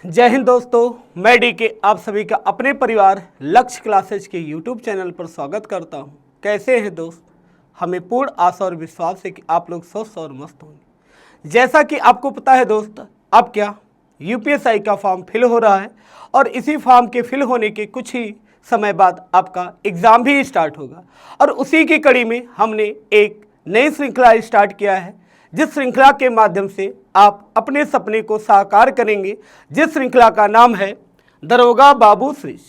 जय हिंद दोस्तों, मैं डी के आप सभी का अपने परिवार लक्ष्य क्लासेज के यूट्यूब चैनल पर स्वागत करता हूं। कैसे हैं दोस्त? हमें पूर्ण आशा और विश्वास है कि आप लोग स्वस्थ और मस्त होंगे। जैसा कि आपको पता है दोस्त, अब क्या यूपीएससी का फॉर्म फिल हो रहा है और इसी फॉर्म के फिल होने के कुछ ही समय बाद आपका एग्ज़ाम भी स्टार्ट होगा और उसी की कड़ी में हमने एक नई श्रृंखला स्टार्ट किया है, जिस श्रृंखला के माध्यम से आप अपने सपने को साकार करेंगे, जिस श्रृंखला का नाम है दरोगा बाबू श्रीज।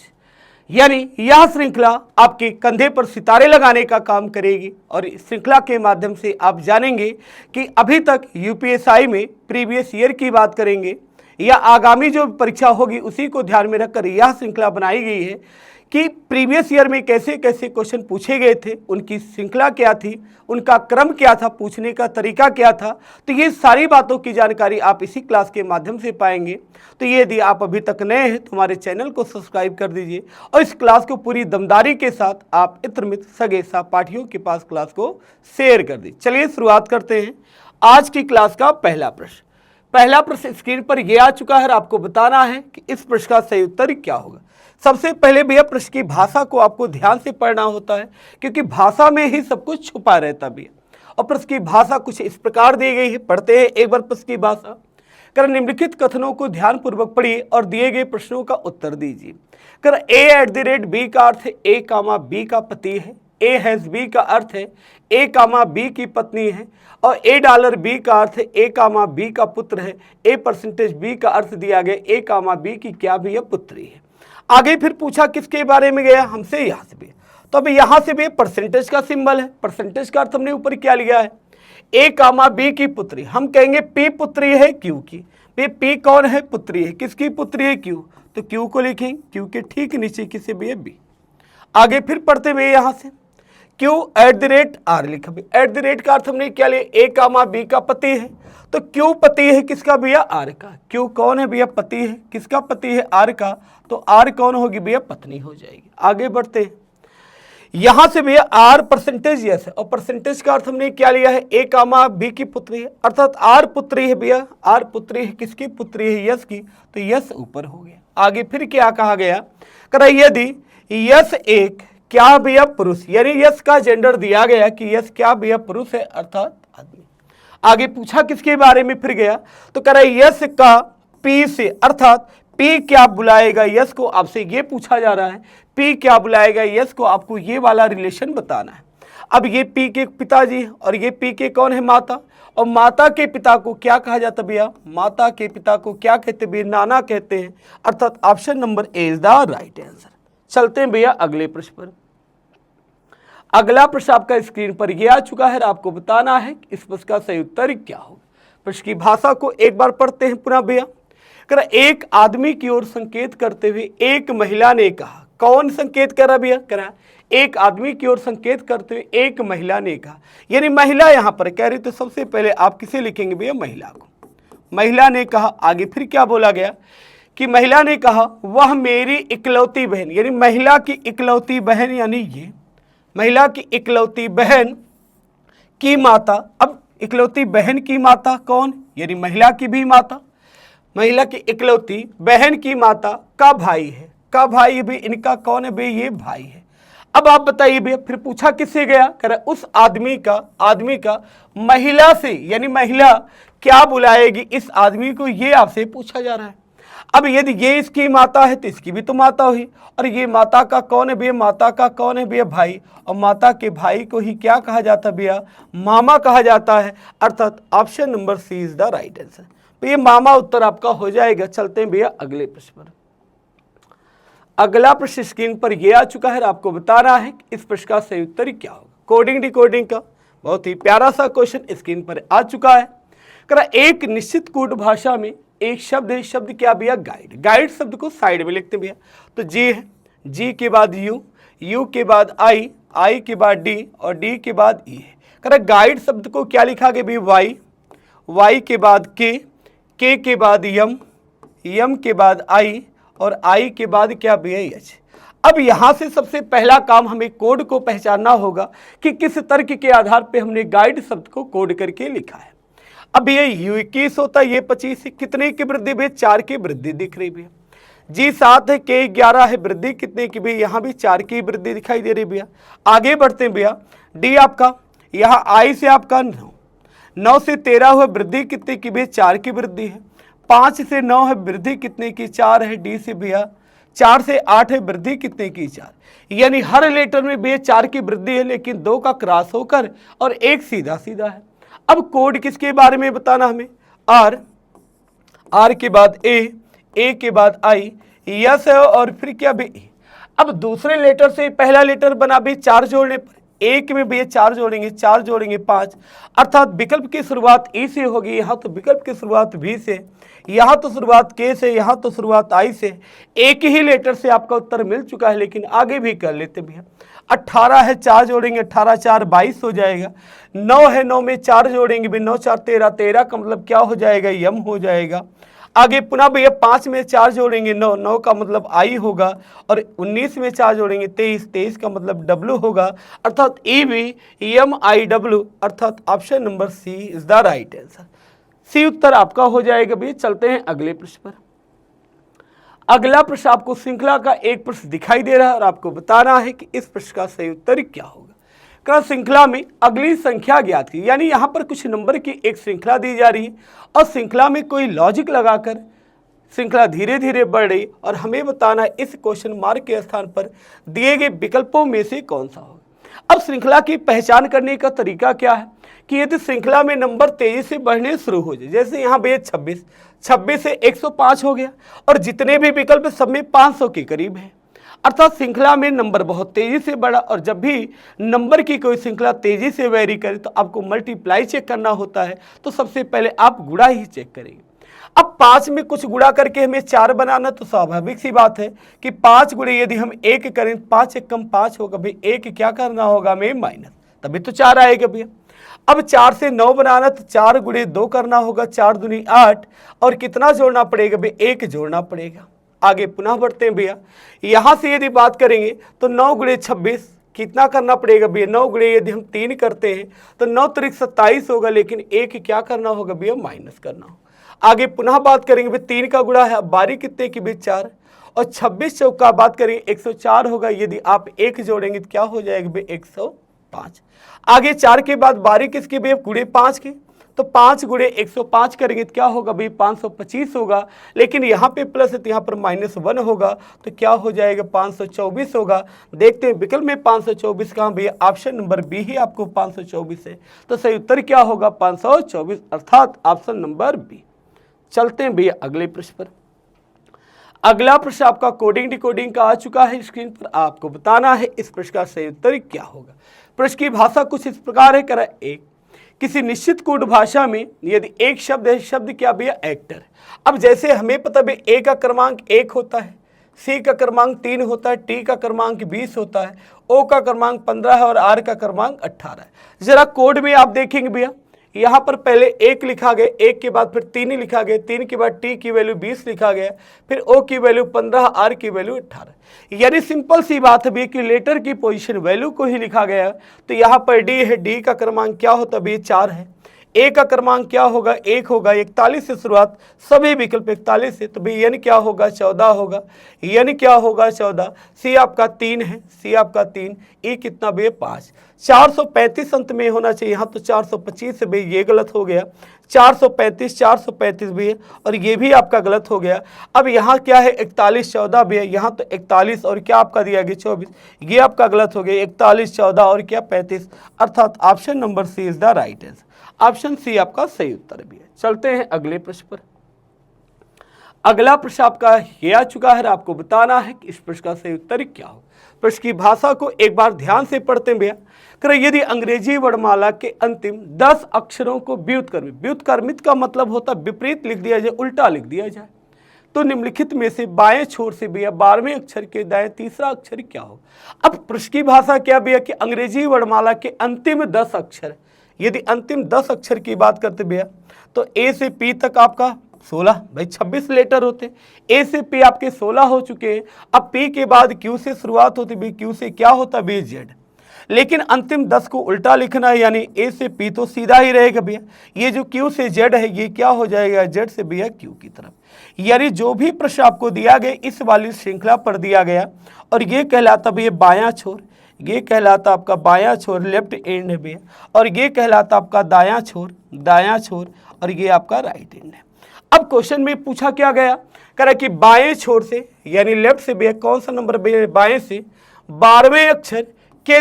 यानी यह श्रृंखला आपके कंधे पर सितारे लगाने का काम करेगी और इस श्रृंखला के माध्यम से आप जानेंगे कि अभी तक यूपीएससी में प्रीवियस ईयर की बात करेंगे या आगामी जो परीक्षा होगी उसी को ध्यान में रखकर यह श्रृंखला बनाई गई है कि प्रीवियस ईयर में कैसे कैसे क्वेश्चन पूछे गए थे, उनकी श्रृंखला क्या थी, उनका क्रम क्या था, पूछने का तरीका क्या था। तो ये सारी बातों की जानकारी आप इसी क्लास के माध्यम से पाएंगे। तो ये यदि आप अभी तक नए हैं तो हमारे चैनल को सब्सक्राइब कर दीजिए और इस क्लास को पूरी दमदारी के साथ आप इत्र मित्र सगे सहपाठियों के पास क्लास को शेयर कर दीजिए। चलिए शुरुआत करते हैं आज की क्लास का पहला प्रश्न स्क्रीन पर यह आ चुका है। आपको बताना है कि इस प्रश्न का सही उत्तर क्या होगा। सबसे पहले भैया प्रश्न की भाषा को आपको ध्यान से पढ़ना होता है, क्योंकि भाषा में ही सब कुछ छुपा रहता भैया। और प्रश्न की भाषा कुछ इस प्रकार दी गई है, पढ़ते हैं एक बार प्रश्न की भाषा। कर निम्नलिखित कथनों को ध्यानपूर्वक पढ़िए और दिए गए प्रश्नों का उत्तर दीजिए। कर A@B का अर्थ है A, B का पति है। A#B का अर्थ है A, B की पत्नी है और $B का अर्थ है A, B का पुत्र है। A% B का अर्थ दिया गया A, B की क्या भी है पुत्री है। आगे फिर पूछा किसके बारे में गया हमसे, यहाँ से भी। तो अभी यहाँ से भी परसेंटेज का सिंबल है। परसेंटेज का अर्थ हमने ऊपर क्या लिया है, A, B की पुत्री। हम कहेंगे P पुत्री है Q की। P कौन है, पुत्री है। किसकी पुत्री है, Q। तो Q को लिखेंगे, Q के ठीक नीचे किसे भी है B। आगे फिर पढ़ते हुए यहाँ से Q@R लिखा। @ का अर्थ हमने क्या लिया, A, B का पति है। तो Q पति है किसका भैया, R का। Q कौन है भैया, पति है। किसका पति है, R का। तो R कौन होगी भैया, पत्नी हो जाएगी। आगे बढ़ते हैं यहां से भैया R परसेंटेज यस है और परसेंटेज का अर्थ हमने क्या लिया है, A, B की पुत्री है, अर्थात R पुत्री है भैया। R पुत्री है किसकी, पुत्री है यस की। तो यस ऊपर हो गया। आगे फिर क्या कहा गया, करा यदि यस एक क्या भैया पुरुष, यानी यस का जेंडर दिया गया कि यस क्या भैया पुरुष है, अर्थात आदमी। आगे पूछा किसके बारे में फिर गया, तो कह रहा यस का P से, अर्थात P क्या बुलाएगा यस को, आपसे ये पूछा जा रहा है P क्या बुलाएगा यस को, आपको ये वाला रिलेशन बताना है। अब ये P के पिताजी और ये P के कौन है, माता। और माता के पिता को क्या कहा जाता भैया, माता के पिता को क्या कहते भैया, नाना कहते हैं। अर्थात option number A is the right answer. चलते हैं भैया अगले प्रश्न पर। अगला प्रश्न आपका स्क्रीन पर यह आ चुका है। आपको बताना है कि इस प्रश्न का सही उत्तर क्या होगा। प्रश्न की भाषा को एक बार पढ़ते हैं पुनः भैया। एक आदमी की ओर संकेत करते हुए एक महिला ने कहा। कौन संकेत कर रहा भैया, करा एक आदमी की ओर संकेत करते हुए एक महिला ने कहा, यानी महिला यहां पर कह रही। तो सबसे पहले आप किसे लिखेंगे भैया, महिला को। महिला ने कहा, आगे फिर क्या बोला गया कि महिला ने कहा वह मेरी इकलौती बहन, यानी महिला की इकलौती बहन, यानी ये महिला की इकलौती बहन की माता। अब इकलौती बहन की माता कौन, यानी महिला की भी माता, महिला की इकलौती बहन की माता का भाई है। का भाई भी इनका कौन है भाई, ये भाई है। अब आप बताइए भैया फिर पूछा किससे गया, कह रहा उस आदमी का महिला से, यानी महिला क्या बुलाएगी इस आदमी को, ये आपसे पूछा जा रहा है। अब यदि ये इसकी माता है तो इसकी भी तो माता हुई, और ये माता का कौन है भैया, माता का कौन है भैया, भाई। और माता के भाई को ही क्या कहा जाता है भैया, मामा कहा जाता है। अर्थात option number C is the right answer. तो ये मामा उत्तर आपका हो जाएगा। चलते हैं भैया अगले प्रश्न पर। अगला प्रश्न स्क्रीन पर यह आ चुका है। आपको बताना है कि इस प्रश्न का सही उत्तर क्या होगा। कोडिंग डिकोडिंग का बहुत ही प्यारा सा क्वेश्चन स्क्रीन पर आ चुका है। करा एक निश्चित कोड भाषा में एक शब्द है, शब्द क्या भैया, गाइड। गाइड शब्द को साइड में लिखते हैं भैया। तो जी है, जी के बाद यू, यू के बाद आई, आई के बाद डी और डी के बाद ई है। करा गाइड शब्द को क्या लिखा गया भैया, वाई, वाई के बाद के के बाद यम, यम के बाद आई और आई के बाद क्या भैया एच। अब यहां से सबसे पहला काम हमें कोड को पहचानना होगा कि किस तर्क के आधार पे हमने गाइड शब्द को कोड करके लिखा है। अब ये U21 होता है, ये 25 है, कितने की वृद्धि भैया? 4 की वृद्धि दिख रही भैया। G7 है, K11 है, वृद्धि कितने की भैया? यहाँ भी 4 की वृद्धि दिखाई दे रही भैया। आगे बढ़ते हैं भैया, D आपका यहाँ I से आपका 9 से 13 हुआ, वृद्धि कितने की भैया? 4 की वृद्धि है। 5 से 9 है, वृद्धि कितने की? 4 है। D से भैया 4 से 8 है, वृद्धि कितने की? 4। यानी हर लेटर में भैया 4 की वृद्धि है, लेकिन 2 का क्रॉस होकर और 1 सीधा सीधा है। अब कोड किसके बारे में बताना हमें? R, R के बाद A के बाद I, यस है और फिर क्या भी E। अब दूसरे लेटर से पहला लेटर बना भी 4 जोड़ने पर, एक में भी 4 जोड़ेंगे, 4 जोड़ेंगे 5, अर्थात विकल्प की शुरुआत E से होगी। यहाँ तो विकल्प की शुरुआत V से, यहाँ तो शुरुआत K से, यहाँ तो शुरुआत I से। एक ही लेटर से आपका उत्तर मिल चुका है, लेकिन आगे भी कर लेते भैया। 18 है, 4 जोड़ेंगे, 18 4 22 हो जाएगा। 9 है, 9 में 4 जोड़ेंगे भी, 9 4 13, 13 का मतलब क्या हो जाएगा? यम हो जाएगा। आगे पुनः भैया 5 में 4 जोड़ेंगे, 9, 9 का मतलब आई होगा, और 19 में 4 जोड़ेंगे 23, 23 का मतलब डब्लू होगा, अर्थात EVMIW, अर्थात option number C is the right answer. C उत्तर आपका हो जाएगा भैया। चलते हैं अगले प्रश्न पर। अगला प्रश्न आपको श्रृंखला का एक प्रश्न दिखाई दे रहा है और आपको बताना है कि इस प्रश्न का सही उत्तर क्या होगा। श्रृंखला में अगली संख्या ज्ञात की, यानी यहाँ पर कुछ नंबर की एक श्रृंखला दी जा रही है और श्रृंखला में कोई लॉजिक लगाकर श्रृंखला धीरे धीरे बढ़ रही, और हमें बताना है इस क्वेश्चन मार्क के स्थान पर दिए गए विकल्पों में से कौन सा होगा। अब श्रृंखला की पहचान करने का तरीका क्या है कि यदि श्रृंखला में नंबर तेजी से बढ़ने शुरू हो जाए, जैसे यहाँ भैया 26 से 105 हो गया और जितने भी विकल्प सब में 500 के करीब है, अर्थात श्रृंखला में नंबर बहुत तेजी से बढ़ा। और जब भी नंबर की कोई श्रृंखला तेजी से वेरी करे तो आपको मल्टीप्लाई चेक करना होता है, तो सबसे पहले आप गुणा ही चेक करेंगे। अब 5 में कुछ गुणा करके हमें 4 बनाना, तो स्वाभाविक सी बात है कि 5 गुणे यदि हम 1 करें, 5 1 कम 5 होगा भाई, 1 क्या करना होगा हमें माइनस, तभी तो 4 आएगा भैया। अब 4 से 9 बनाना, तो 4 गुणे 2 करना होगा, 4 दूनी 8, और कितना जोड़ना पड़ेगा भाई? 1 जोड़ना पड़ेगा। आगे पुनः बढ़ते हैं भैया, यहाँ से यदि बात करेंगे तो 9 गुणे 26 कितना करना पड़ेगा भैया? 9 गुणे यदि हम 3 करते हैं तो 9 त्रिक 27 होगा, लेकिन 1 क्या करना होगा भैया? माइनस करना होगा। आगे पुनः बात करेंगे भाई 3 का गुणा है, 12 कितने की भी? 4, और 26 चौका बात करेंगे 104 होगा, यदि आप 1 जोड़ेंगे तो क्या हो जाएगा भाई? 105। आगे 4 के बाद 12 किसके भैया? गुणे 5 के, तो 5 गुणे 105 करेंगे तो क्या होगा भाई? 525 होगा, लेकिन यहाँ पे प्लस है तो यहाँ पर -1 होगा, तो क्या हो जाएगा? 524 होगा। देखते हैं विकल्प में 524 कहाँ भैया? ऑप्शन नंबर बी ही आपको 524 है, तो सही उत्तर क्या होगा? 524, अर्थात ऑप्शन नंबर बी। चलते हैं भैया अगले प्रश्न पर। अगला प्रश्न आपका कोडिंग डिकोडिंग का आ चुका है स्क्रीन पर, आपको बताना है इस प्रश्न का सही उत्तर क्या होगा। प्रश्न की भाषा कुछ इस प्रकार है, करा एक, किसी निश्चित कोड भाषा में यदि एक शब्द है, शब्द क्या भैया? एक्टर। अब जैसे हमें पता है ए का क्रमांक 1 होता है, सी का क्रमांक 3 होता है, टी का क्रमांक 20 होता है, ओ का क्रमांक 15 है और आर का क्रमांक 18 है। जरा कोड में आप देखेंगे भैया, यहाँ पर पहले 1 लिखा गया, 1 के बाद फिर 3 लिखा गया, 3 के बाद टी की वैल्यू 20 लिखा गया, फिर ओ की वैल्यू 15, आर की वैल्यू 18। यानी सिंपल सी बात है कि लेटर की पोजीशन वैल्यू को ही लिखा गया। तो यहाँ पर डी है, डी का क्रमांक क्या होता है? 4 है। ए का क्रमांक क्या होगा? 1 होगा। 41 से शुरुआत, सभी विकल्प 41 से, तो भाई एन क्या होगा? 14 होगा। एन क्या होगा? 14। सी आपका 3 है, सी आपका 3। ई कितना भैया? 5। 435 अंत में होना चाहिए, यहाँ तो 425 है भाई, ये गलत हो गया। 435 भी है, और ये भी आपका गलत हो गया। अब यहाँ क्या है? 41 14 भी है, यहाँ तो 41 और क्या आपका दिया गया? 24, ये आपका गलत हो गया। 41 14 और क्या? 35, अर्थात option number C is the right answer. Option C आपका सही उत्तर भी है। चलते हैं अगले प्रश्न पर। अगला प्रश्न आपका ये आ चुका है, आपको बताना है कि इस प्रश्न का सही उत्तर क्या हो। प्रश्न की भाषा को एक बार ध्यान से पढ़ते हैं भैया। यदि अंग्रेजी वर्णमाला के अंतिम 10 अक्षरों को व्युत्क्रमित, व्युत्क्रमित का मतलब होता है विपरीत लिख दिया जाए, उल्टा लिख दिया जाए, तो निम्नलिखित में से बाएं छोर से भैया 12वें अक्षर के दाएं तीसरा अक्षर क्या हो। अब प्रश्न की भाषा क्या भैया कि अंग्रेजी वर्णमाला के अंतिम 10 अक्षर, यदि अंतिम 10 अक्षर की बात करते भैया तो ए से पी तक आपका 16, भाई 26 लेटर होते। ए से पी आपके 16 हो चुके हैं। अब पी के बाद क्यू से शुरुआत होती, भाई क्यू से क्या होता? B Z. लेकिन अंतिम 10 को उल्टा लिखना है, यानी ए से पी तो सीधा ही रहेगा भैया। ये जो क्यू से जेड है ये क्या हो जाएगा, जेड से भैया क्यू की तरफ। यानी जो भी प्रश्न आपको दिया गया इस वाली श्रृंखला पर दिया गया, और ये कहलाता भैया बायां छोर, ये कहलाता आपका बायां छोर लेफ्ट एंड है भैया, और ये कहलाता आपका दायां छोर, और ये आपका राइट एंड है। अब क्वेश्चन में पूछा क्या गया, कह रहा कि बाएं छोर से यानी लेफ्ट से भैया कौन सा नंबर भैया, बाएं से 12वें अक्षर के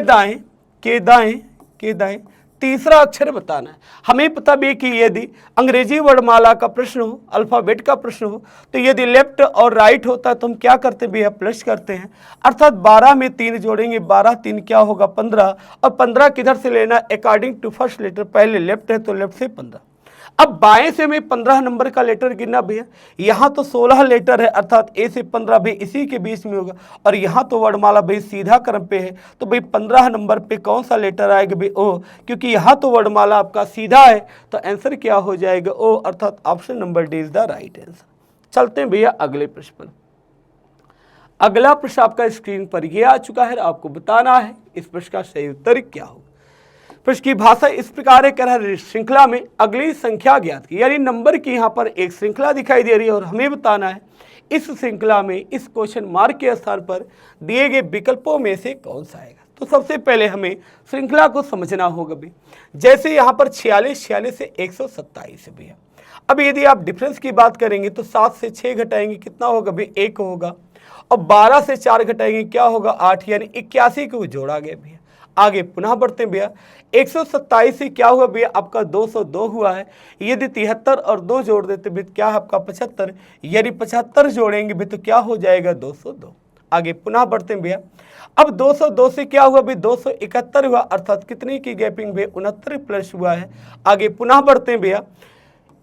दाएं तीसरा अक्षर बताना है। हमें पता भी कि यदि अंग्रेजी वर्णमाला का प्रश्न हो, अल्फाबेट का प्रश्न हो, तो यदि लेफ्ट और राइट होता है तो हम क्या करते हैं भैया, प्लस करते हैं, अर्थात 12 में 3 जोड़ेंगे, 12 3 क्या होगा 15, और 15 किधर से लेना, अकॉर्डिंग टू फर्स्ट लेटर, पहले लेफ्ट है तो लेफ्ट से 15। अब बाएं से हमें 15 नंबर का लेटर गिनना भैया, यहाँ तो 16 लेटर है, अर्थात ए से 15 भी इसी के बीच में होगा, और यहाँ तो वर्णमाला भाई सीधा क्रम पे है, तो भाई 15 नंबर पे कौन सा लेटर आएगा भाई, ओ, क्योंकि यहाँ तो वर्णमाला आपका सीधा है, तो आंसर क्या हो जाएगा, ओ, अर्थात option number D is the right answer. चलते हैं भैया अगले प्रश्न पर। अगला प्रश्न आपका स्क्रीन पर यह आ चुका है, आपको बताना है इस प्रश्न का सही उत्तर क्या होगा। प्रश्न की भाषा इस प्रकार है, कह रहा है श्रृंखला में अगली संख्या ज्ञात की, यानी नंबर की यहाँ पर एक श्रृंखला दिखाई दे रही है और हमें बताना है इस श्रृंखला में इस क्वेश्चन मार्क के स्थान पर दिए गए विकल्पों में से कौन सा आएगा। तो सबसे पहले हमें श्रृंखला को समझना होगा भी, जैसे यहाँ पर 46 से 127 है भैया। अब यदि आप डिफरेंस की बात करेंगे तो 7 से 6 घटाएंगे कितना होगा भाई, 1 होगा, और 12 से 4 घटाएंगे क्या होगा, 8, यानी 81 को जोड़ा गया भैया। आगे पुनः बढ़ते हैं भैया, 127 से क्या हुआ भैया, आपका 202 हुआ है। यदि 73 और 2 जोड़ देते भैया क्या है आपका 75, यदि 75 जोड़ेंगे भैया तो क्या हो जाएगा 202। आगे पुनः बढ़ते हैं भैया, अब 202 से क्या हुआ भाई, 271 हुआ, अर्थात कितने की गैपिंग भैया, 69 प्लस हुआ है। आगे पुनः बढ़ते हैं भैया,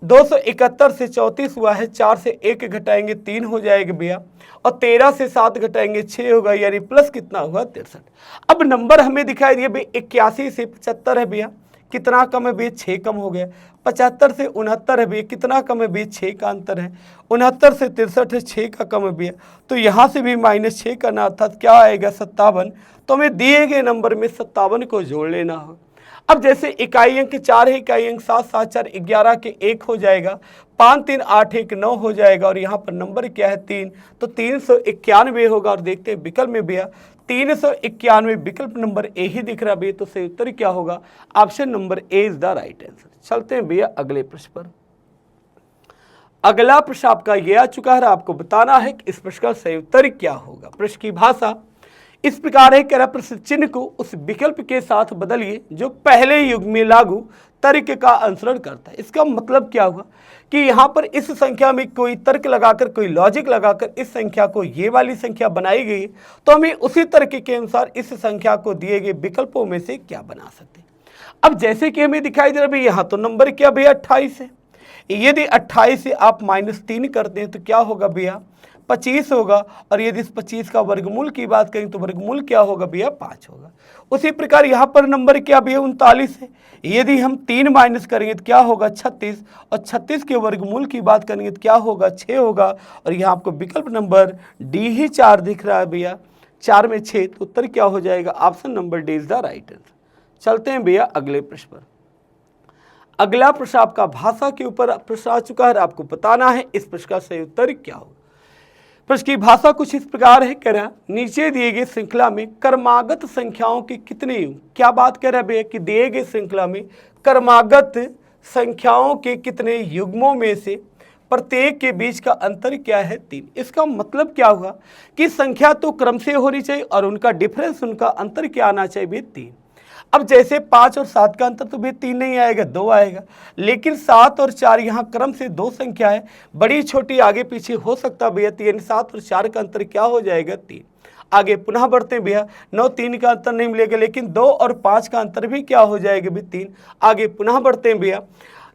271 से 34 हुआ है, 4 से 1 घटाएंगे 3 हो जाएगा भैया, और 13 से 7 घटाएंगे 6 होगा, यानी प्लस कितना हुआ 63। अब नंबर हमें दिखाई दिया भाई 81 से 75 है भैया, कितना कम है भैया, 6 कम हो गया। 75 से 69 है भैया, कितना कम है भैया, 6 का अंतर है। 69 से 63 है, 6 का कम है भैया, तो यहाँ से भी -6 करना, अर्थात क्या आएगा 57। तो हमें दिए गए नंबर में 57 को जोड़ लेना हो। अब जैसे इकाई अंक 4 है, इकाई अंक 7, 7 4 11 के 1 हो जाएगा, 5 3 8 1 9 हो जाएगा, और यहाँ पर नंबर क्या है 3, तो 391 होगा। और देखते हैं विकल्प में भैया 391 विकल्प नंबर ए ही दिख रहा है भैया, तो सही उत्तर क्या होगा, option number A is the right answer. चलते हैं भैया अगले प्रश्न पर। अगला प्रश्न आपका यह आ चुका है, आपको बताना है कि इस प्रश्न का सही उत्तर क्या होगा। प्रश्न की भाषा इस प्रकार है, कह रहा प्रश्न चिन्ह को उस विकल्प के साथ बदलिए जो पहले युग में लागू तर्क का अनुसरण करता है। इसका मतलब क्या हुआ कि यहाँ पर इस संख्या में कोई तर्क लगाकर, कोई लॉजिक लगाकर इस संख्या को ये वाली संख्या बनाई गई, तो हमें उसी तर्क के अनुसार इस संख्या को दिए गए विकल्पों में से क्या बना सकते हैं। अब जैसे कि हमें दिखाई दे रहा है यहाँ तो नंबर क्या भैया 28 है, यदि 28 से आप -3 करते हैं तो क्या होगा भैया 25 होगा, और यदि इस 25 का वर्गमूल की बात करें तो वर्गमूल क्या होगा भैया 5 होगा। उसी प्रकार यहाँ पर नंबर क्या भैया 39 है, यदि हम 3 माइनस करेंगे तो क्या होगा 36, और 36 के वर्गमूल की बात करेंगे तो क्या होगा 6 होगा, और यहाँ आपको विकल्प नंबर डी ही 4 दिख रहा है भैया, 4 में 6, तो उत्तर क्या हो जाएगा, option number D is the right answer. चलते हैं भैया अगले प्रश्न पर। अगला प्रश्न आपका भाषा के ऊपर प्रश्न आ चुका है, आपको बताना है इस प्रश्न का सही उत्तर क्या होगा। प्रश्न की भाषा कुछ इस प्रकार है, कह रहा नीचे दिए गए श्रृंखला में क्रमागत संख्याओं के कितने युग, क्या बात कर रहा है भैया कि दिए गए श्रृंखला में क्रमागत संख्याओं के कितने युग्मों में से प्रत्येक के बीच का अंतर क्या है 3। इसका मतलब क्या हुआ कि संख्या तो क्रम से होनी चाहिए और उनका डिफरेंस, उनका अंतर क्या आना चाहिए भैया 3। अब जैसे 5 और 7 का अंतर तो भैया 3 नहीं आएगा, 2 आएगा, लेकिन 7 और 4 यहाँ क्रम से 2 संख्या है, बड़ी छोटी आगे पीछे हो सकता भैया, यानी 7 और 4 का अंतर क्या हो जाएगा 3। आगे पुनः बढ़ते हैं भैया, 9 3 का अंतर नहीं मिलेगा, लेकिन 2 और 5 का अंतर भी क्या हो जाएगा भैया 3। आगे पुनः बढ़ते हैं भैया,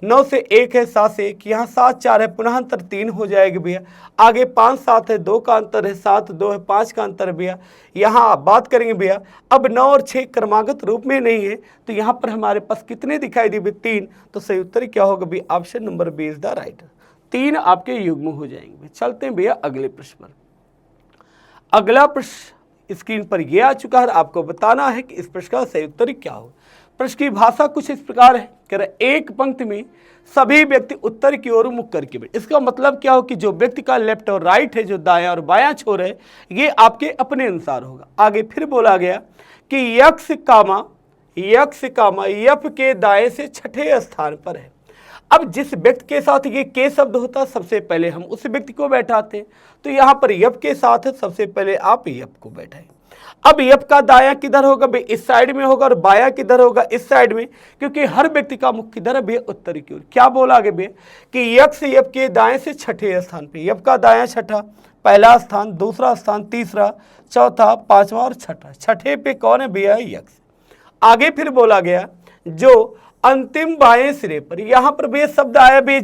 9 से 1 है, 7 से 1, यहाँ 7 4 है, पुनः अंतर 3 हो जाएगा भैया। आगे 5 7 है, 2 का अंतर है, 7 2 है, 5 का अंतर है भैया। यहाँ बात करेंगे भैया, अब 9 और 6 क्रमागत रूप में नहीं है, तो यहाँ पर हमारे पास कितने दिखाई दिए भैया 3, तो सही उत्तर क्या होगा भैया, option number B is the right. 3 आपके युग्म हो जाएंगे। चलते हैं भैया अगले प्रश्न पर। अगला प्रश्न स्क्रीन पर यह आ चुका है। आपको बताना है कि इस प्रश्न का सही उत्तर क्या होगा। प्रश्न की भाषा कुछ इस प्रकार है, कह रहा एक पंक्ति में सभी व्यक्ति उत्तर की ओर मुख करके बैठे। इसका मतलब क्या हो कि जो व्यक्ति का लेफ्ट और राइट है, जो दायां और बायां छोर है, ये आपके अपने अनुसार होगा। आगे फिर बोला गया कि यक्ष कामा यप के दाएं से छठे स्थान पर है। अब जिस व्यक्ति के साथ ये के शब्द होता है, सबसे पहले हम उस व्यक्ति को बैठाते हैं। तो यहाँ पर यप के साथ है, सबसे पहले आप यप को बैठाएं। अब यप का दायां किधर होगा भाई, इस साइड में होगा, और बायां किधर होगा, इस साइड में, क्योंकि हर व्यक्ति का मुख किधर है भैया, उत्तर की ओर। क्या बोला आगे भैया कि यक्ष यप के दाएं से छठे स्थान पे, यप का दायां छठा, पहला स्थान, दूसरा स्थान, तीसरा, चौथा, पांचवा और छठा। छठे पे कौन है भैया, यक्ष। आगे फिर बोला गया जो अंतिम बाएं सिरे पर, यहां पर भैया शब्द आया भी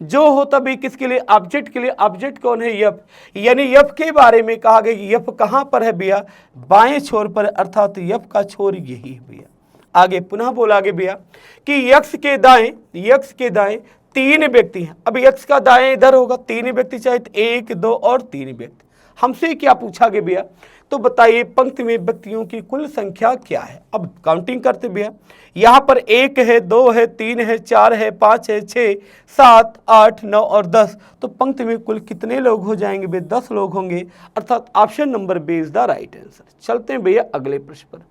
जो होता भी किसके लिए, ऑब्जेक्ट के लिए। ऑब्जेक्ट कौन है, यप। यानी यप के बारे में कहा गया कि यप कहां पर है भैया, बाएं छोर पर, अर्थात यप का छोर यही है भैया। आगे पुनः बोला गया भैया कि यक्ष के दाएं तीन व्यक्ति हैं। अब यक्ष का दाएं इधर होगा, तीन व्यक्ति चाहे तो 1, 2 और 3 व्यक्ति। हमसे क्या पूछा गया भैया, तो बताइए पंक्ति में व्यक्तियों की कुल संख्या क्या है। अब काउंटिंग करते भैया, यहाँ पर 1 है, 2 है, 3 है, 4 है, 5 है, 6, 7, 8, 9 और 10। तो पंक्ति में कुल कितने लोग हो जाएंगे भैया, 10 लोग होंगे, अर्थात option number B is the right answer. चलते हैं भैया अगले प्रश्न पर।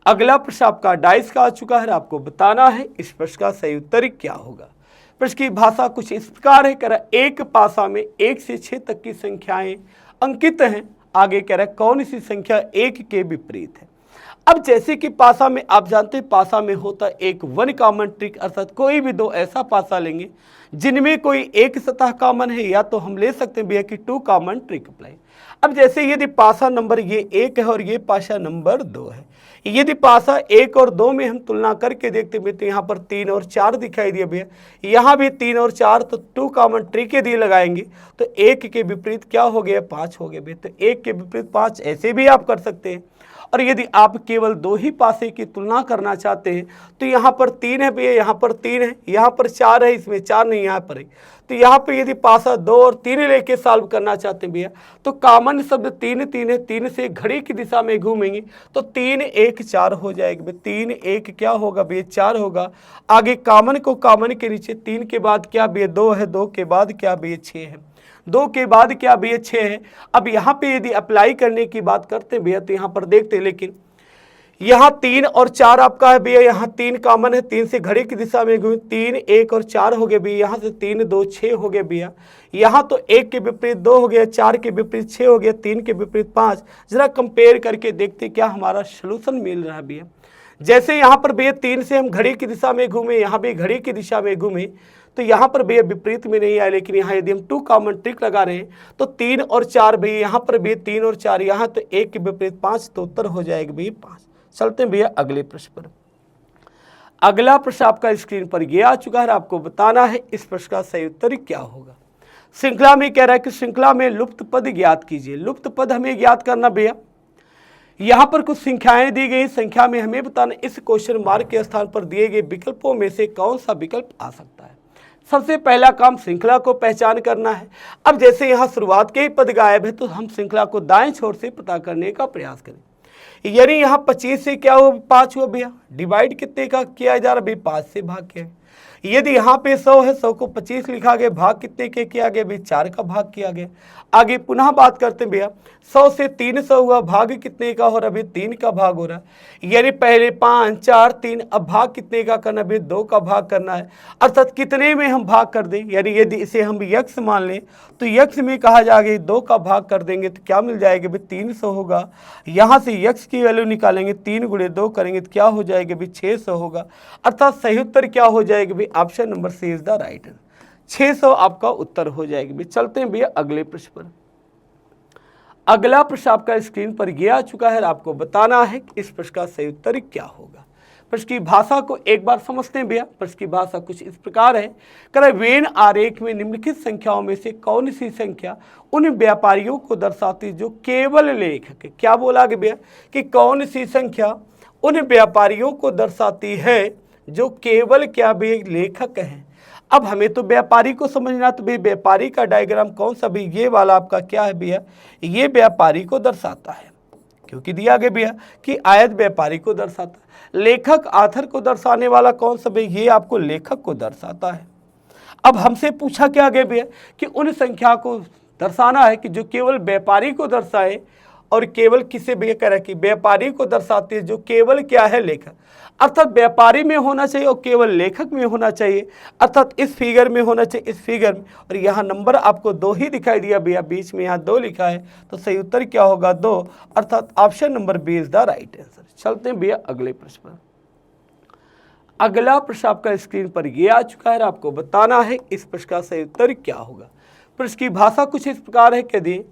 अगला प्रश्न आपका डाइस का आ चुका है। आपको बताना है इस प्रश्न का सही उत्तर क्या होगा। प्रश्न की भाषा कुछ इस प्रकार है, कह रहा एक पासा में 1 से 6 तक की संख्याएं अंकित हैं। आगे कह रहा है कौन सी संख्या 1 के विपरीत है। अब जैसे कि पासा में आप जानते हैं, पासा में होता एक वन कॉमन ट्रिक, अर्थात कोई भी दो ऐसा पासा लेंगे जिनमें कोई एक सतह कॉमन है, या तो हम ले सकते हैं भैया कि 2 कॉमन ट्रिक अप्लाई। अब जैसे यदि पासा नंबर ये 1 है और ये पासा नंबर 2 है, यदि पासा 1 और 2 में हम तुलना करके देखते हैं तो यहाँ पर 3 और 4 दिखाई दिया भैया, यहाँ भी 3 और 4, तो 2 कॉमन ट्रिक यदि लगाएंगे तो 1 के विपरीत क्या हो गया, 5 हो गया भैया। तो 1 के विपरीत 5 ऐसे भी आप कर सकते हैं। और यदि आप केवल 2 ही पासे की तुलना करना चाहते हैं तो यहाँ पर 3 है भैया, यहाँ पर 3 है, यहाँ पर 4 है, इसमें 4 नहीं, यहाँ पर है। तो यहाँ पे यदि पासा 2 और 3 लेके सॉल्व करना चाहते हैं भैया, तो कॉमन शब्द 3 3 है, 3 से घड़ी की दिशा में घूमेंगे तो 3 1 4 हो जाएगा भैया। 3 1 क्या होगा भैया, 4 होगा। आगे कॉमन को कॉमन के नीचे 3 के बाद क्या भैया 2 है, 2 के बाद क्या भैया 6 है, 2 के बाद क्या भैया 6 है। अब यहाँ पे यदि अप्लाई करने की बात करते हैं भैया तो यहाँ पर देखते हैं, लेकिन यहाँ 3 और 4 आपका है भैया, यहाँ 3 कॉमन है, 3 से घड़ी की दिशा में घूमे, 3 1 और 4 हो गए भैया, यहाँ से 3 2 6 हो गए भैया। यहाँ तो 1 के विपरीत 2 हो गया, 4 के विपरीत 6 हो गया, 3 के विपरीत 5। जरा कंपेयर करके देखते क्या हमारा सोल्यूशन मिल रहा है भैया। जैसे यहाँ पर भैया 3 से हम घड़ी की दिशा में घूमे, यहाँ भी घड़ी की दिशा में घूमे, तो यहाँ पर भैया विपरीत में नहीं आया, लेकिन यहाँ यदि हम 2 कॉमन ट्रिक लगा रहे हैं तो 3 और 4 भैया, यहाँ पर भैया 3 और 4, यहाँ तो 1 के विपरीत 5, तो उत्तर हो जाएगा भैया 5। चलते हैं भैया अगले प्रश्न पर। अगला प्रश्न आपका स्क्रीन पर यह आ चुका है। आपको बताना है इस प्रश्न का सही उत्तर क्या होगा। श्रृंखला में कह रहा है कि श्रृंखला में लुप्त पद ज्ञात कीजिए। लुप्त पद हमें ज्ञात करना भैया, यहाँ पर कुछ संख्याएं दी गई, संख्या में हमें बताना इस क्वेश्चन मार्क के स्थान पर दिए गए विकल्पों में से कौन सा विकल्प आ सकता है। सबसे पहला काम श्रृंखला को पहचान करना है। अब जैसे यहाँ शुरुआत के ही पद गायब है तो हम श्रृंखला को दाएं छोर से पता करने का प्रयास करें। यानी यहाँ 25 से क्या हुआ, 5 हुआ भैया। डिवाइड कितने का किया जा रहा है, 5 से भाग किया। यदि यहाँ पे 100 है, 100 को 25 लिखा गया, भाग कितने के किया गया भाई, 4 का भाग किया गया। आगे पुनः बात करते हैं भैया, 100 से 300 हुआ, भाग कितने का हो रहा है, 3 का भाग हो रहा है। यानी पहले 5 4 3, अब भाग कितने का करना है, 2 का भाग करना है। अर्थात कितने में हम भाग कर दें, यानी यदि इसे हम यक्ष मान लें तो यक्ष में कहा जाएगा 2 का भाग कर देंगे तो क्या मिल जाएगा भाई, 300 होगा। यहाँ से यक्ष की वैल्यू निकालेंगे, 3 × 2 करेंगे तो क्या हो जाएगा भाई, 600 होगा। अर्थात सही उत्तर क्या हो जाएगा भाई, option number C is the right answer. 600 आपका उत्तर हो जाएगा भैया। चलते हैं भैया अगले प्रश्न पर। अगला प्रश्न आपका स्क्रीन पर यह आ चुका है। आपको बताना है कि इस प्रश्न का सही उत्तर क्या होगा। प्रश्न की भाषा को एक बार समझते हैं भैया। प्रश्न की भाषा कुछ इस प्रकार है, कह वेन आरेख में निम्नलिखित संख्याओं में से कौन सी संख्या उन व्यापारियों को दर्शाती जो केवल लेखक है। क्या बोला गया भैया कि कौन सी संख्या उन व्यापारियों को दर्शाती है जो केवल क्या भी लेखक हैं। अब हमें तो व्यापारी को समझना, तो भाई व्यापारी का डायग्राम कौन सा भी, ये वाला आपका क्या है भैया, ये व्यापारी को दर्शाता है, क्योंकि दिया गया भैया कि आयत व्यापारी को दर्शाता है। लेखक आथर को दर्शाने वाला कौन सा भाई, ये आपको लेखक को दर्शाता है। अब हमसे पूछा क्या गया भैया कि उन संख्या को दर्शाना है कि जो केवल व्यापारी को दर्शाए और केवल किसे भैया कह रहा है कि व्यापारी को दर्शाती है जो केवल क्या है लेखक, अर्थात व्यापारी में होना चाहिए और केवल लेखक में होना चाहिए, अर्थात इस फिगर में होना चाहिए, इस फिगर में। और यहाँ नंबर आपको 2 ही दिखाई दिया भैया, बीच में यहाँ 2 लिखा है, तो सही उत्तर क्या होगा 2, अर्थात option number B is the right answer. चलते हैं भैया अगले प्रश्न पर। अगला प्रश्न आपका स्क्रीन पर ये आ चुका है, आपको बताना है इस प्रश्न का सही उत्तर क्या होगा। प्रश्न की भाषा कुछ इस प्रकार है कि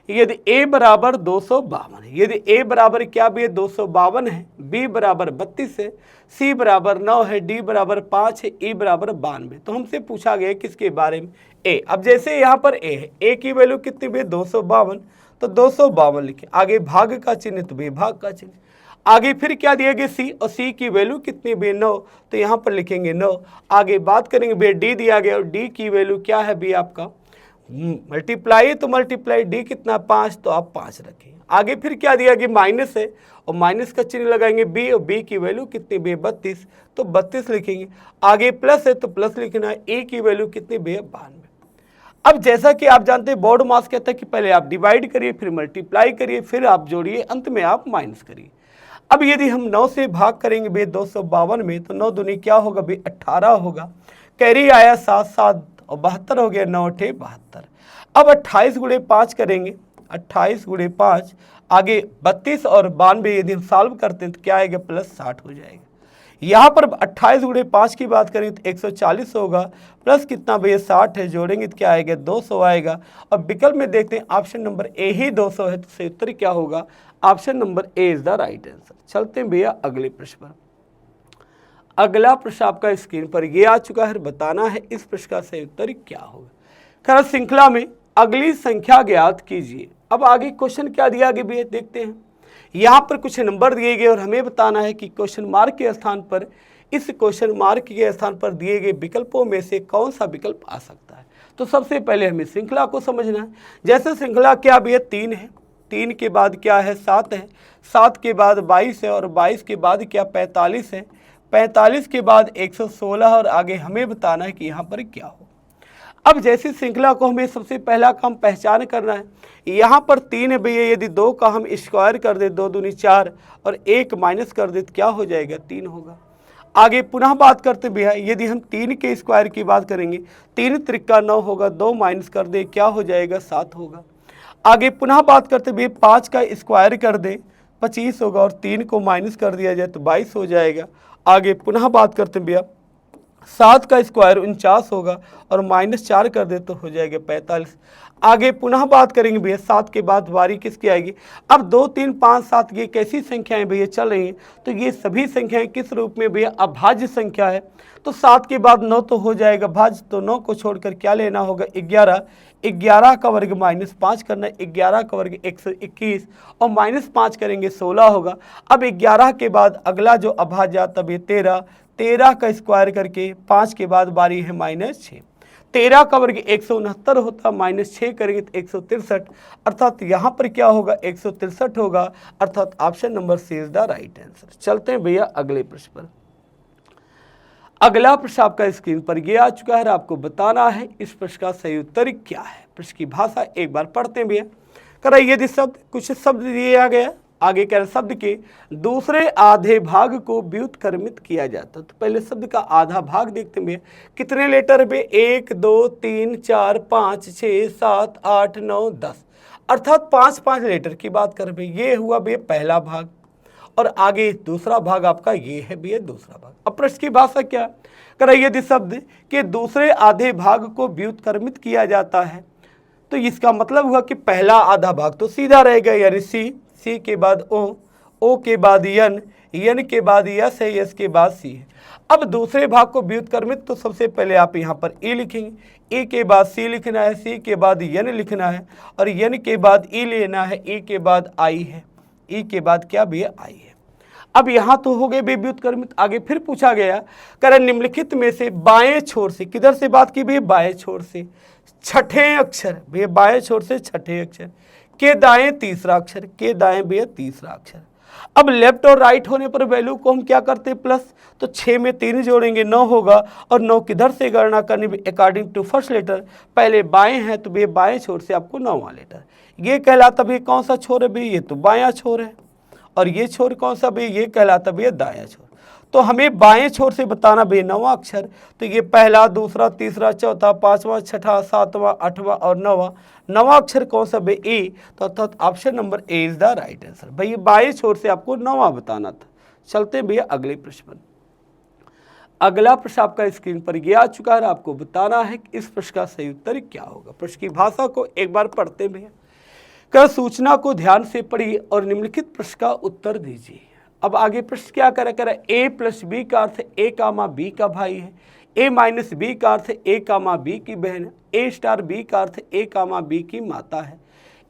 यदि a बराबर 252 है, यदि a बराबर क्या भी 252 है, b बराबर 32 है, c बराबर 9 है, d बराबर 5 है, e बराबर 92, तो हमसे पूछा गया किसके बारे में, a। अब जैसे यहाँ पर a है, a की वैल्यू कितनी भी 252, तो 252 लिखे, आगे भाग का चिन्ह तो भी भाग का चिन्ह, आगे फिर क्या दिया गया c, और c की वैल्यू कितनी भी 9, तो यहाँ पर लिखेंगे 9। आगे बात करेंगे भैया d दिया गया, और d की वैल्यू क्या है भी आपका मल्टीप्लाई, तो मल्टीप्लाई d कितना 5, तो आप 5 रखें। आगे फिर क्या दिया गया माइनस है, और माइनस का चिन्ह लगाएंगे b, और b की वैल्यू कितनी भी 32, तो 32 लिखेंगे। आगे प्लस है तो प्लस लिखना है, a की वैल्यू कितनी भी 92। अब जैसा कि आप जानते हैं बोर्ड मास कहता है कि पहले आप डिवाइड करिए, फिर मल्टीप्लाई करिए, फिर आप जोड़िए, अंत में आप माइनस करिए। अब यदि हम 9 से भाग करेंगे भैया 252 में, तो 9 दूनी क्या होगा भाई 18 होगा, कैरी आया 7, 7 और 72 हो गया, 9 8 72। अब 28 गुणे 5 करेंगे, 28 गुणे 5, आगे 32 और 92 यदि हम सॉल्व करते हैं तो क्या आएगा प्लस 60 हो जाएगा। यहाँ पर 28 गुणे 5 की बात करें तो 140 होगा, प्लस कितना भैया 60 है, जोड़ेंगे तो क्या आएगा 200 आएगा। और विकल्प में देखते हैं ऑप्शन नंबर ए ही 200 है, तो सही उत्तर क्या होगा, option number A is the right answer. चलते हैं भैया अगले प्रश्न पर। अगला प्रश्न आपका स्क्रीन पर ये आ चुका है, बताना है इस प्रश्न का सही उत्तर क्या होगा। खैर श्रृंखला में अगली संख्या ज्ञात कीजिए। अब आगे क्वेश्चन क्या दिया गया भैया देखते हैं। यहाँ पर कुछ नंबर दिए गए और हमें बताना है कि क्वेश्चन मार्क के स्थान पर, इस क्वेश्चन मार्क के स्थान पर दिए गए विकल्पों में से कौन सा विकल्प आ सकता है। तो सबसे पहले हमें श्रृंखला को समझना है। जैसे श्रृंखला क्या भैया 3 है, 3 के बाद क्या है 7 है, 7 के बाद 22 है, और 22 के बाद क्या 45 है, 45 के बाद 116, और आगे हमें बताना है कि यहाँ पर क्या हो। अब जैसी श्रृंखला को हमें सबसे पहला काम पहचान करना है। यहाँ पर 3 है भैया, यदि 2 का हम स्क्वायर कर दे, 2 दूनी 4 और 1 माइनस कर दे तो क्या हो जाएगा 3 होगा। आगे पुनः बात करते भैया, यदि हम 3 के स्क्वायर की बात करेंगे, 3 त्रिका 9 होगा, 2 माइनस कर दे क्या हो जाएगा 7 होगा। आगे पुनः बात करते भैया 5 का स्क्वायर कर दे 25 होगा, और 3 को माइनस कर दिया जाए तो 22 हो जाएगा। आगे पुनः बात करते भैया 7 का स्क्वायर 49 होगा, और -4 कर दे तो हो जाएगा 45। आगे पुनः बात करेंगे भैया 7 के बाद बारी किसकी आएगी। अब 2 3 5 7 ये कैसी संख्याएं भैया चल रही हैं, तो ये सभी संख्याएं किस रूप में भैया अभाज्य संख्या है। तो 7 के बाद 9 तो हो जाएगा भाज्य, तो 9 को छोड़कर क्या लेना होगा 11, 11 का वर्ग -5 करना, 11 का वर्ग 121, और -5 करेंगे 16 होगा। अब 11 के बाद अगला जो अभाज्य आता है 13, 13 का स्क्वायर करके 5 के बाद बारी है -6, 13 का वर्ग 169 होता, -6 करेंगे तो 163, अर्थात यहाँ पर क्या होगा 163 होगा, अर्थात option number C is the right answer. चलते हैं भैया अगले प्रश्न पर। अगला प्रश्न आपका स्क्रीन पर ये आ चुका है, आपको बताना है इस प्रश्न का सही उत्तर क्या है। प्रश्न की भाषा एक बार पढ़ते हैं भैया। कराइए यदि शब्द कुछ शब्द दिया गया, आगे कह रहे शब्द के दूसरे आधे भाग को व्युत्क्रमित किया जाता है। तो पहले शब्द का आधा भाग देखते हैं कितने लेटर में 1 2 3 4 5 6 7 8 9 10, अर्थात 5 लेटर की बात कर रहे। ये हुआ भैया पहला भाग, और आगे दूसरा भाग आपका ये है भैया दूसरा भाग। अब प्रश्न की भाषा क्या कराइए यदि शब्द के दूसरे आधे भाग को व्युत्क्रमित किया जाता है, तो इसका मतलब हुआ कि पहला आधा भाग तो सीधा रहेगा, यानी सी के बाद ओ के बाद यन के बाद यस है, यस के बाद सी है। अब दूसरे भाग को व्युत्क्रमित, तो सबसे पहले आप यहाँ पर ई लिखेंगे, ई के बाद सी लिखना है, सी के बाद यन लिखना है, और यन के बाद ई लेना है, ई के बाद आई है, ई के बाद क्या भी आई है। अब यहाँ तो हो गए बे व्युत्क्रमित। आगे फिर पूछा गया करें निम्नलिखित में से बाएं छोर से, किधर से बात की भैया, बाएं छोर से छठे अक्षर, भैया बाएं छोर से छठे अक्षर के दाएं तीसरा अक्षर, के दाएं भैया तीसरा अक्षर। अब लेफ्ट और राइट होने पर वैल्यू को हम क्या करते हैं प्लस, तो 6 में 3 जोड़ेंगे 9 होगा, और 9 किधर से गणना करनी अकॉर्डिंग टू फर्स्ट लेटर, पहले बाएं है तो भैया बाएं छोर से आपको 9वां लेटर, ये कहलाता भैया कौन सा छोर है भैया, ये तो बायां छोर है, और ये छोर कौन सा भैया, ये कहलाता भैया दायां छोर। तो हमें बाएं छोर से बताना भैया 9वां अक्षर, तो ये पहला दूसरा तीसरा चौथा पांचवा छठा सातवां आठवां और 9वां अक्षर कौन सा भैया, ए, तो अर्थात option number A is the right answer. भैया बाएं छोर से आपको 9वां बताना था। चलते भैया अगले प्रश्न पर। अगला प्रश्न आपका स्क्रीन पर यह आ चुका है, आपको बताना है कि इस प्रश्न का सही उत्तर क्या होगा। प्रश्न की भाषा को एक बार पढ़ते भैया, कर सूचना को ध्यान से पढ़िए और निम्नलिखित प्रश्न का उत्तर दीजिए। अब आगे प्रश्न क्या करें, ए प्लस बी का अर्थ ए कामा बी का भाई है, ए माइनस बी का अर्थ ए कामा बी की बहन है, ए स्टार बी का अर्थ ए कामा बी की माता है,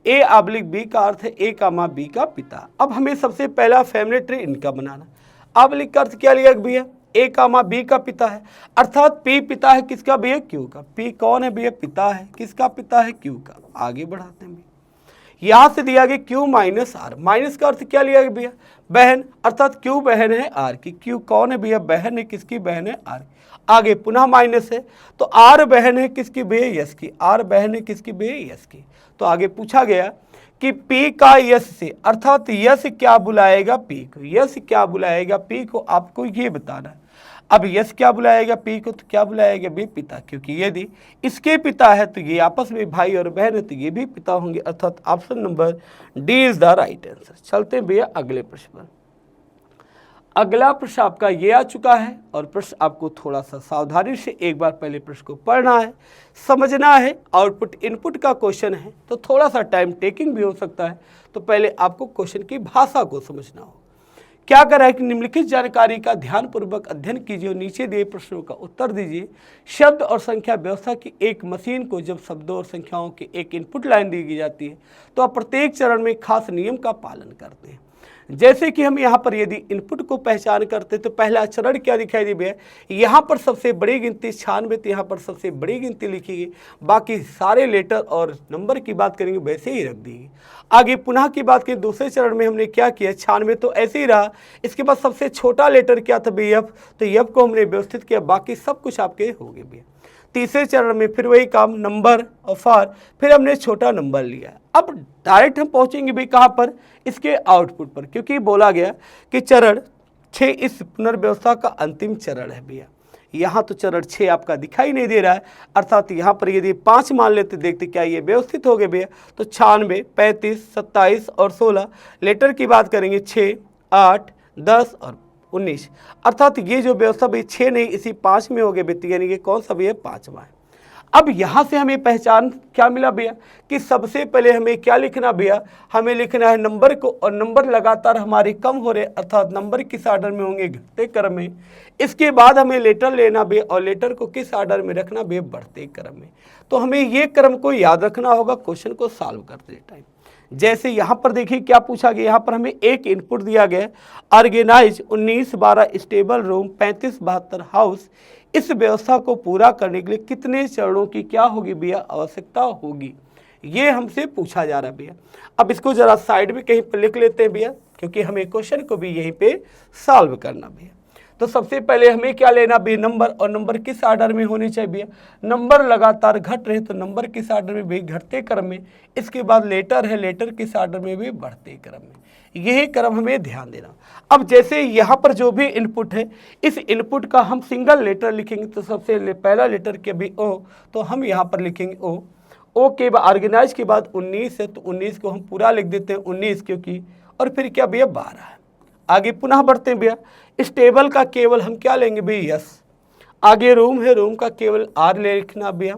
ए ऑब्लिक बी का अर्थ ए कामा बी का पिता। अब हमें सबसे पहला फैमिली ट्री इनका बनाना। ऑब्लिक का अर्थ क्या लिया भैया, ए कामा बी का पिता है, अर्थात पी पिता है किसका भैया, क्यू का। पी कौन है भैया, पिता है, किसका पिता है, क्यू का। आगे बढ़ाते हैं भैया, यहां से दिया गया क्यू माइनस आर, माइनस का अर्थ क्या लिया गया भैया, बहन, अर्थात क्यू बहन है आर की। क्यू कौन है भैया, बहन है किसकी, बहन है आर। आगे पुनः माइनस है, तो आर बहन है किसकी भैया, यस की। आर बहन है किसकी भैया, यस की। तो आगे पूछा गया कि पी का यस से, अर्थात यस क्या बुलाएगा पी को, यस क्या बुलाएगा पी को, आपको ये बताना है। अब यस क्या बुलाएगा पी को, तो क्या बुलाएगा बी पिता, क्योंकि यदि इसके पिता है तो ये आपस में भाई और बहन है तो ये भी पिता होंगे, अर्थात option number D is the right answer. चलते हैं भैया अगले प्रश्न पर। अगला प्रश्न आपका ये आ चुका है, और प्रश्न आपको थोड़ा सा सावधानी से एक बार पहले प्रश्न को पढ़ना है, समझना है। आउटपुट इनपुट का क्वेश्चन है तो थोड़ा सा टाइम टेकिंग भी हो सकता है, तो पहले आपको क्वेश्चन की भाषा को समझना हो। क्या करा है कि निम्नलिखित जानकारी का ध्यानपूर्वक अध्ययन कीजिए और नीचे दिए प्रश्नों का उत्तर दीजिए। शब्द और संख्या व्यवस्था की एक मशीन को जब शब्दों और संख्याओं की एक इनपुट लाइन दी जाती है तो आप प्रत्येक चरण में खास नियम का पालन करते हैं। जैसे कि हम यहाँ पर यदि इनपुट को पहचान करते तो पहला चरण क्या दिखाई दे भैया, यहाँ पर सबसे बड़ी गिनती 96, तो यहाँ पर सबसे बड़ी गिनती लिखी गई, बाकी सारे लेटर और नंबर की बात करेंगे वैसे ही रख दी। आगे पुनः की बात करें दूसरे चरण में हमने क्या किया, 96 तो ऐसे ही रहा। इसके बाद सबसे छोटा लेटर क्या था भैया, एफ, तो एफ को हमने व्यवस्थित किया, बाकी सब कुछ आपके हो गए भैया। तीसरे चरण में फिर वही काम, नंबर और फार, फिर हमने छोटा नंबर लिया। अब डायरेक्ट हम पहुंचेंगे भी कहाँ पर, इसके आउटपुट पर, क्योंकि बोला गया कि चरण 6 इस पुनर्व्यवस्था का अंतिम चरण है भैया। यहाँ तो चरण 6 आपका दिखाई नहीं दे रहा है, अर्थात यहाँ पर यदि 5 मान लेते, देखते क्या ये व्यवस्थित हो गए भैया, तो 96, 35, 27 और 16। लेटर की बात करेंगे 6, 8, 10 और 19, अर्थात ये जो व्यवस्था भाई 6 नहीं इसी 5 में हो गए बेटी, यानी कि कौन सा भैया 5वां है। अब यहाँ से हमें पहचान क्या मिला भैया कि सबसे पहले हमें क्या लिखना भैया, हमें लिखना है नंबर को, और नंबर लगातार हमारे कम हो रहे, अर्थात नंबर किस ऑर्डर में होंगे, घटते क्रम में। इसके बाद हमें लेटर लेना भैया, और लेटर को किस ऑर्डर में रखना भैया, बढ़ते क्रम में। तो हमें ये क्रम को याद रखना होगा क्वेश्चन को सॉल्व करते टाइम। जैसे यहाँ पर देखिए क्या पूछा गया, यहाँ पर हमें एक इनपुट दिया गया, ऑर्गेनाइज 19-12 स्टेबल रूम 35-72 हाउस। इस व्यवस्था को पूरा करने के लिए कितने चरणों की क्या होगी भैया, आवश्यकता होगी, ये हमसे पूछा जा रहा है भैया। अब इसको जरा साइड में कहीं पर लिख लेते हैं भैया, क्योंकि हमें क्वेश्चन को भी यहीं पे सॉल्व करना भैया। तो सबसे पहले हमें क्या लेना भैया, नंबर, और नंबर किस ऑर्डर में होने चाहिए भैया, नंबर लगातार घट रहे तो नंबर किस ऑर्डर में भी, घटते क्रम में। इसके बाद लेटर है, लेटर किस ऑर्डर में भी, बढ़ते क्रम में। यही क्रम हमें ध्यान देना। अब जैसे यहाँ पर जो भी इनपुट है, इस इनपुट का हम सिंगल लेटर लिखेंगे, तो सबसे पहला लेटर के भी ओ, तो हम यहाँ पर लिखेंगे ओ। ओ के बाद ऑर्गेनाइज के बाद 19 है, तो 19 को हम पूरा लिख देते हैं 19, क्योंकि, और फिर क्या भैया 12 है। आगे पुनः बढ़ते हैं भैया, इस टेबल का केवल हम क्या लेंगे भैया, यस। आगे रूम है, रूम का केवल आर ले लिखना भैया।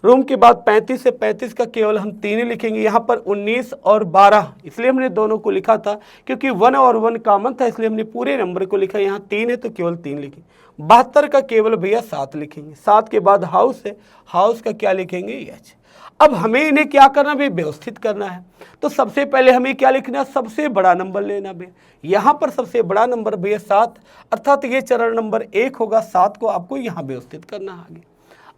रूम के बाद 35 से 35 का केवल हम 3 लिखेंगे। यहाँ पर 19 और 12 इसलिए हमने दोनों को लिखा था क्योंकि 1 और 1 कॉमन था, इसलिए हमने पूरे नंबर को लिखा। यहाँ 3 है तो केवल 3 लिखेंगे। 72 का केवल भैया 7 लिखेंगे। 7 के बाद हाउस है, हाउस का क्या लिखेंगे H। अब हमें इन्हें क्या करना भी व्यवस्थित करना है। तो सबसे पहले हमें क्या लिखना है, सबसे बड़ा नंबर लेना भैया। यहाँ पर सबसे बड़ा नंबर भैया 7, अर्थात ये चरण नंबर 1 होगा। 7 को आपको यहाँ व्यवस्थित करना है।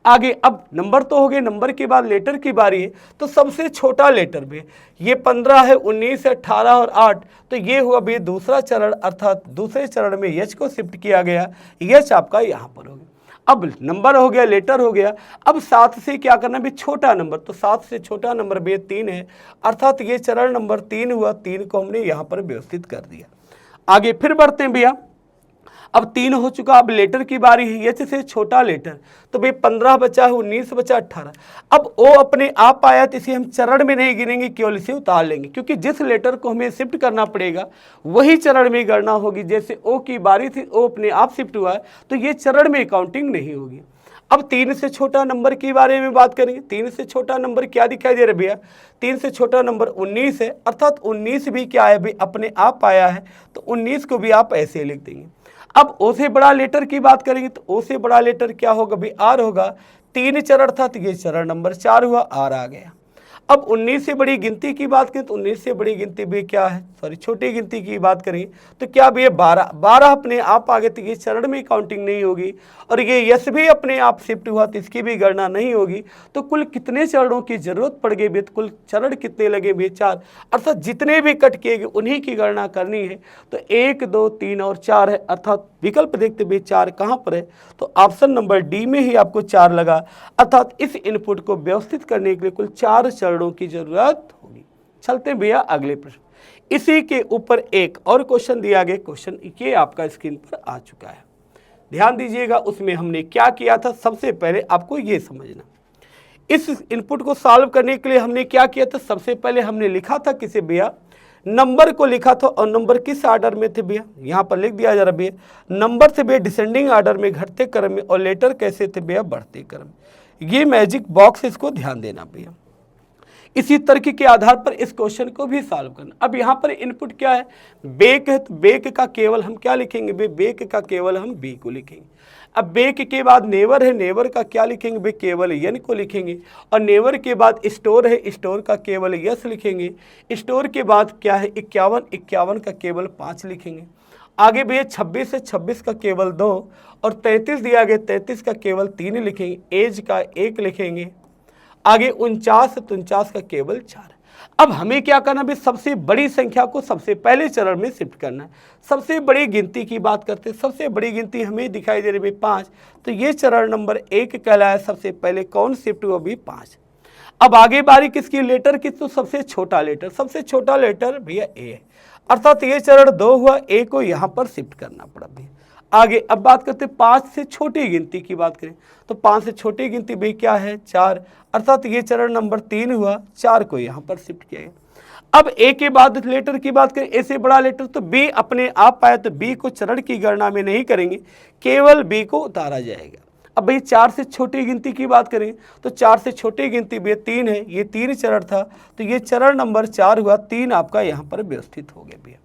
आगे अब नंबर तो हो गए, नंबर के बाद लेटर की बारी है। तो सबसे छोटा लेटर भी ये 15 है, 19 है, 18 और 8, तो ये हुआ भी दूसरा चरण, अर्थात दूसरे चरण में H को शिफ्ट किया गया। H आपका यहाँ पर हो गया। अब नंबर हो गया, लेटर हो गया। अब 7 से क्या करना भी छोटा नंबर, तो 7 से छोटा नंबर भी 3 है, अर्थात ये चरण नंबर 3 हुआ। 3 को हमने यहाँ पर व्यवस्थित कर दिया। आगे फिर बढ़ते हैं भैया। अब 3 हो चुका, अब लेटर की बारी है। H से छोटा लेटर, तो भाई 15 बचा है, 19 बचा, 18। अब O अपने आप आया तो इसे हम चरण में नहीं गिनेंगे, केवल इसे उतार लेंगे, क्योंकि जिस लेटर को हमें शिफ्ट करना पड़ेगा वही चरण में गणना होगी। जैसे O की बारी थी, O अपने आप शिफ्ट हुआ है, तो ये चरण में काउंटिंग नहीं होगी। अब 3 से छोटा नंबर के बारे में बात करेंगे। 3 से छोटा नंबर क्या दिखाई दे रहा है भैया, 3 से छोटा नंबर 19 है, अर्थात 19 भी क्या है भाई, अपने आप आया है, तो 19 को भी आप ऐसे लिख देंगे। अब O से बड़ा लेटर की बात करेंगे, तो O से बड़ा लेटर क्या होगा भाई, R होगा। 3 चरण था, तो ये चरण नंबर 4 हुआ, R आ गया। अब 19 से बड़ी गिनती की बात करें, तो 19 से बड़ी गिनती भी क्या है, सॉरी छोटी गिनती की बात करें तो क्या भी 12 अपने आप आ गए, तो ये चरण में काउंटिंग नहीं होगी। और ये यस भी अपने आप शिफ्ट हुआ, तो इसकी भी गणना नहीं होगी। तो कुल कितने चरणों की जरूरत पड़ गई भी, तो कुल चरण कितने लगे भी, 4, अर्थात जितने भी कट किए गए उन्हीं की गणना करनी है। तो 1, 2, 3 और 4 है, अर्थात विकल्प देखते भी 4 कहाँ पर है, तो ऑप्शन नंबर डी में ही आपको 4 लगा। अर्थात इस इनपुट को व्यवस्थित करने के लिए कुल 4 चरणों की जरूरत होगी। चलते हैं भैया अगले प्रश्न। इसी के ऊपर एक और क्वेश्चन दिया गया, क्वेश्चन ये आपका स्क्रीन पर आ चुका है, ध्यान दीजिएगा। उसमें हमने क्या किया था, सबसे पहले आपको ये समझना, इस इनपुट को सॉल्व करने के लिए हमने क्या किया था। सबसे पहले हमने लिखा था किसे भैया, नंबर को लिखा था, और नंबर किस ऑर्डर में थे भैया, यहाँ पर लिख दिया जा रहा भैया, नंबर थे भैया डिसेंडिंग ऑर्डर में, घटते क्रम में, और लेटर कैसे थे भैया, बढ़ते क्रम में। ये मैजिक बॉक्स, इसको ध्यान देना भैया। इसी तर्क के आधार पर इस क्वेश्चन को भी सॉल्व करना। अब यहाँ पर इनपुट क्या है, बेक है, तो बेक का केवल हम क्या लिखेंगे बे, बेक का केवल हम बी को लिखेंगे। अब बेक के बाद नेवर है, नेवर का क्या लिखेंगे बे, केवल एन को लिखेंगे। और नेवर के बाद स्टोर है, स्टोर का केवल यस लिखेंगे। स्टोर के बाद क्या है 51, 51 का केवल 5 लिखेंगे। आगे भैया 26 है, 26 का केवल 2, और 33 दिया गया, 33 का केवल 3 लिखेंगे। एज का 1 लिखेंगे। आगे 49 है, तो 49 का केवल 4। अब हमें क्या करना भी, सबसे बड़ी संख्या को सबसे पहले चरण में शिफ्ट करना है। सबसे बड़ी गिनती की बात करते हैं, सबसे बड़ी गिनती हमें दिखाई दे रही है 5, तो ये चरण नंबर 1 कहलाया। सबसे पहले कौन शिफ्ट हुआ भी, 5। अब आगे बारी किसकी, लेटर की, तो सबसे छोटा लेटर, सबसे छोटा लेटर भैया ए है, अर्थात ये चरण 2 हुआ। ए को यहाँ पर शिफ्ट करना पड़ा भैया। आगे अब बात करते हैं 5 से छोटी गिनती की बात करें, तो 5 से छोटी गिनती भाई क्या है, 4, अर्थात ये चरण नंबर 3 हुआ। 4 को यहाँ पर शिफ्ट किया गया। अब ए के बाद लेटर की बात करें, ए से बड़ा लेटर, तो बी अपने आप आया, तो बी को चरण की गणना में नहीं करेंगे, केवल बी को उतारा जाएगा। अब भाई 4 से छोटी गिनती की बात करें, तो 4 से छोटी गिनती भी 3 है, ये 3 चरण था, तो ये चरण नंबर 4 हुआ। 3 आपका यहाँ पर व्यवस्थित हो गया भैया।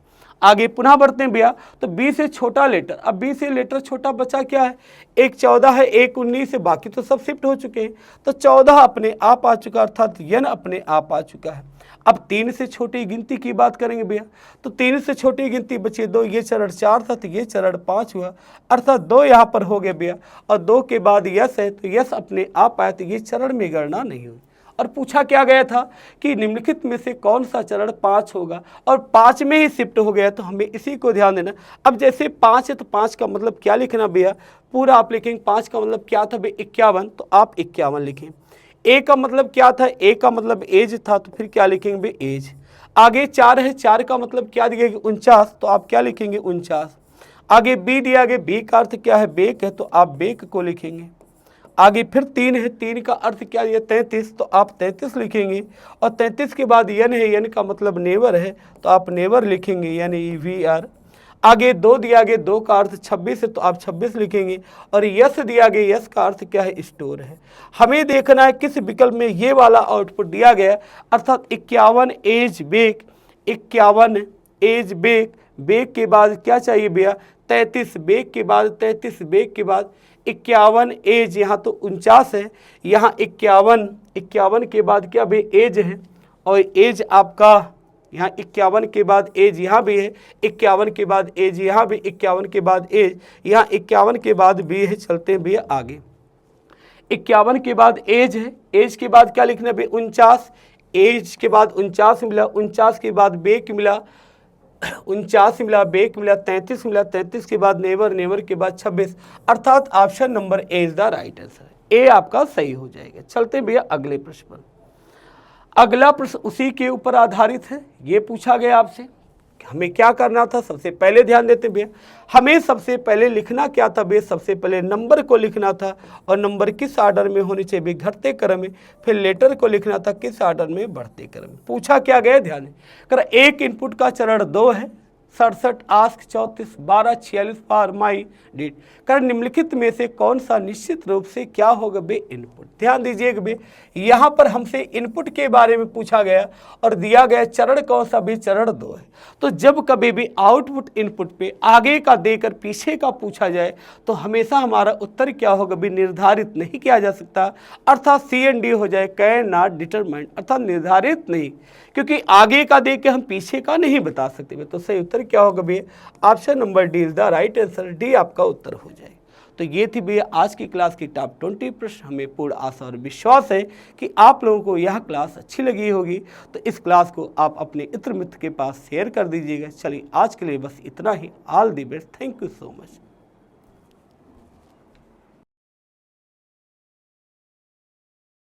आगे पुनः बढ़ते हैं भैया, तो बी से छोटा लेटर, अब बी से लेटर छोटा बचा क्या है, एक 14 है, एक 19 है, बाकी तो सब शिफ्ट हो चुके हैं, तो 14 अपने आप आ चुका, अर्थात यन अपने आप आ चुका है। अब 3 से छोटी गिनती की बात करेंगे भैया, तो 3 से छोटी गिनती बची 2, ये चरण 4 था, तो ये चरण 5 हुआ, अर्थात 2 यहाँ पर हो गए भैया। और 2 के बाद यस है, तो यस अपने आप आया, तो ये चरण में गणना नहीं हुई। और पूछा क्या गया था कि निम्नलिखित में से कौन सा चरण 5 होगा, और 5 में ही शिफ्ट हो गया, तो हमें इसी को ध्यान देना। अब जैसे 5 है, तो 5 का मतलब क्या लिखना भैया, पूरा आप लिखेंगे। 5 का मतलब क्या था भाई, 51, तो आप 51 लिखें। ए का मतलब क्या था, ए का मतलब एज था, तो फिर क्या लिखेंगे भाई, एज। आगे 4 है, 4 का मतलब क्या दिएगा, 49, तो आप क्या लिखेंगे, 49। आगे बी दिया गया, बी का अर्थ क्या है, बेक है, तो आप बेक को लिखेंगे। आगे फिर 3 है, 3 का अर्थ क्या दिया, 33, तो आप 33 लिखेंगे। और 33 के बाद यन है, यन का मतलब नेवर है, तो आप नेवर लिखेंगे, यानी वी आर। आगे 2 दिया गया, 2 का अर्थ 26 है तो आप 26 लिखेंगे। और यस दिया गया, यस का अर्थ क्या है, स्टोर है। हमें देखना है किस विकल्प में ये वाला आउटपुट दिया गया, अर्थात 51 एज बेक, 51 एज बेक, बेक के बाद क्या चाहिए भैया 33, बेक के बाद 33, बेक के बाद 51 एज, यहाँ तो 49 है, यहाँ 51 के बाद क्या भी एज है, और एज आपका यहाँ 51 के बाद एज यहाँ भी है, 51 के बाद एज यहाँ भी, 51 के बाद एज यहाँ, 51 के बाद भी है। चलते हैं भैया आगे, 51 के बाद एज है, एज के बाद क्या लिखना है 49, एज के बाद 49 मिला, 49 के बाद बेक मिला, 49 मिला, बेक मिला, 33 मिला, 33 के बाद नेवर, नेवर के बाद 26, अर्थात option number A is the right answer, A आपका सही हो जाएगा। चलते भैया अगले प्रश्न पर। अगला प्रश्न उसी के ऊपर आधारित है। ये पूछा गया आपसे हमें क्या करना था, सबसे पहले ध्यान देते भैया, हमें सबसे पहले लिखना क्या था भैया, सबसे पहले नंबर को लिखना था, और नंबर किस ऑर्डर में होनी चाहिए भैया, घटते क्रम में। फिर लेटर को लिखना था किस ऑर्डर में, बढ़ते क्रम में। पूछा क्या गया, ध्यान कर, एक इनपुट का चरण 2 है, 67 आस्क 34 12 46 पार माई डिड कर, निम्नलिखित में से कौन सा निश्चित रूप से क्या होगा बे इनपुट। ध्यान दीजिएगा बे, यहाँ पर हमसे इनपुट के बारे में पूछा गया और दिया गया चरण कौन सा भी, चरण 2 है। तो जब कभी भी आउटपुट इनपुट पे आगे का देकर पीछे का पूछा जाए तो हमेशा हमारा उत्तर क्या होगा भी, निर्धारित नहीं किया जा सकता, अर्थात सी एंड डी हो जाए, कैन नॉट डिटरमाइंड, अर्थात निर्धारित नहीं, क्योंकि आगे का देख के हम पीछे का नहीं बता सकते। तो सही उत्तर क्या होगा भैया, option number D is the right answer, D आपका उत्तर हो जाएगा। तो ये थी भैया आज की क्लास की टॉप 20 प्रश्न। हमें पूर्ण आशा और विश्वास है कि आप लोगों को यह क्लास अच्छी लगी होगी, तो इस क्लास को आप अपने इत्र मित्र के पास शेयर कर दीजिएगा। चलिए आज के लिए बस इतना ही। All the best, thank you so much.